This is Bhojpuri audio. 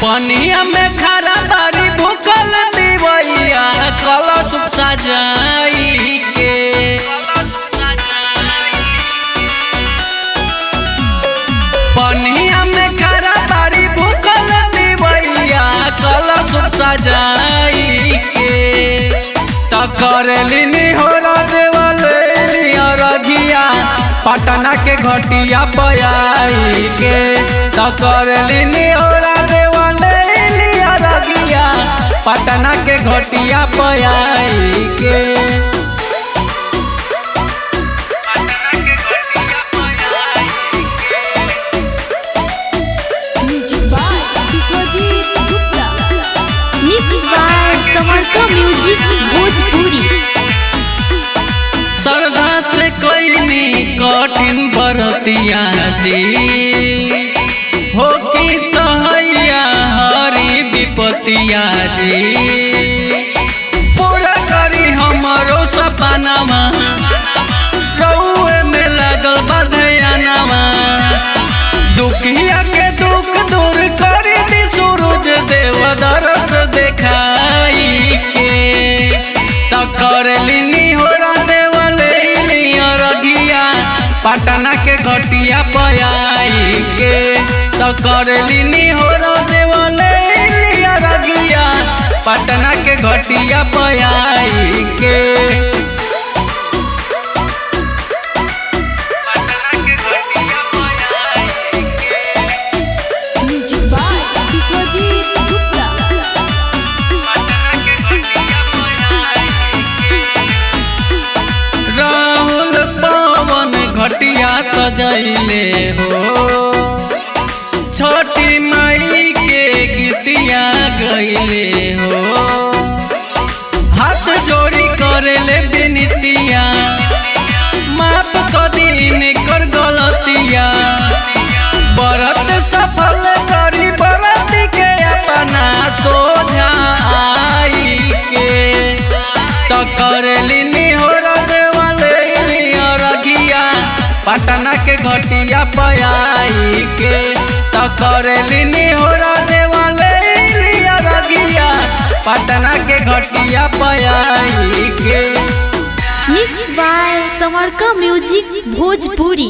पनिया में खरा बारी भूखल दिवैया कलश सजाई के पनिया में खरा बारी भूखल दिवैया कलश सजाई के तकरलिनी हो देवले रघिया पटना के घटिया पयाई के तकरलिनी हो पटना के घटिया पयाई के म्यूजिक भोजपुरी श्रद्धा से कोई कठिन बरतिया जी हो की सहैया हरी विपतिया जी पूरा करी हमारो सपनावा रउए में लागल बधयानवा दुखिया के दुख दूर करी दी सूरज देव दरस देखाई के तकरलिनी हो देवले रघिया पटना के घटिया पयाई के तकरलिनी हो देवले रघिया पटना के घटिया पयाई के राहुल पवन घटिया सजैले हो छोटी माई के गीतिया गईले हो हाथ जोड़ी करेले बिनतिया माफ कदीन कर गलतिया बरत सफल करी बरत के अपना सोझा आई के तकरलिनी हो देवले रघिया पटना के घटिया पयाई के तकरलिनी हो देवले रघिया पटना के घटिया पयाई के मिक्स बाय समरका म्यूजिक भोजपुरी।